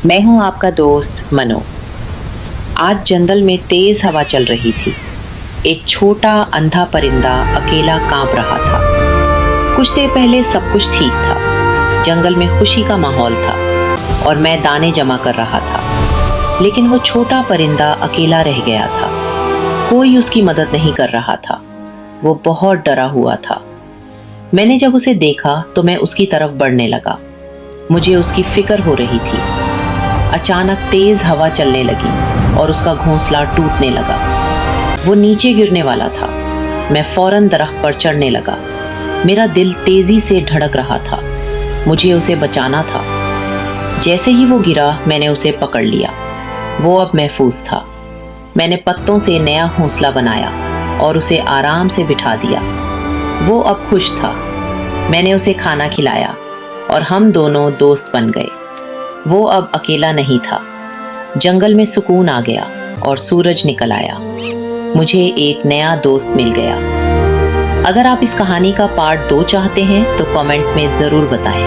मैं हूं आपका दोस्त मनो। आज जंगल में तेज हवा चल रही थी। एक छोटा अंधा परिंदा अकेला कांप रहा था। कुछ देर पहले सब कुछ ठीक था, जंगल में खुशी का माहौल था और मैं दाने जमा कर रहा था। लेकिन वो छोटा परिंदा अकेला रह गया था। कोई उसकी मदद नहीं कर रहा था। वो बहुत डरा हुआ था। मैंने जब उसे देखा तो मैं उसकी तरफ बढ़ने लगा। मुझे उसकी फिक्र हो रही थी। अचानक तेज हवा चलने लगी और उसका घोंसला टूटने लगा। वो नीचे गिरने वाला था। मैं फौरन दरख्त पर चढ़ने लगा। मेरा दिल तेजी से धड़क रहा था। मुझे उसे बचाना था। जैसे ही वो गिरा मैंने उसे पकड़ लिया। वो अब महफूज था। मैंने पत्तों से नया घोंसला बनाया और उसे आराम से बिठा दिया। वो अब खुश था। मैंने उसे खाना खिलाया और हम दोनों दोस्त बन गए। वो अब अकेला नहीं था। जंगल में सुकून आ गया और सूरज निकल आया। मुझे एक नया दोस्त मिल गया। अगर आप इस कहानी का पार्ट 2 चाहते हैं तो कमेंट में ज़रूर बताएं।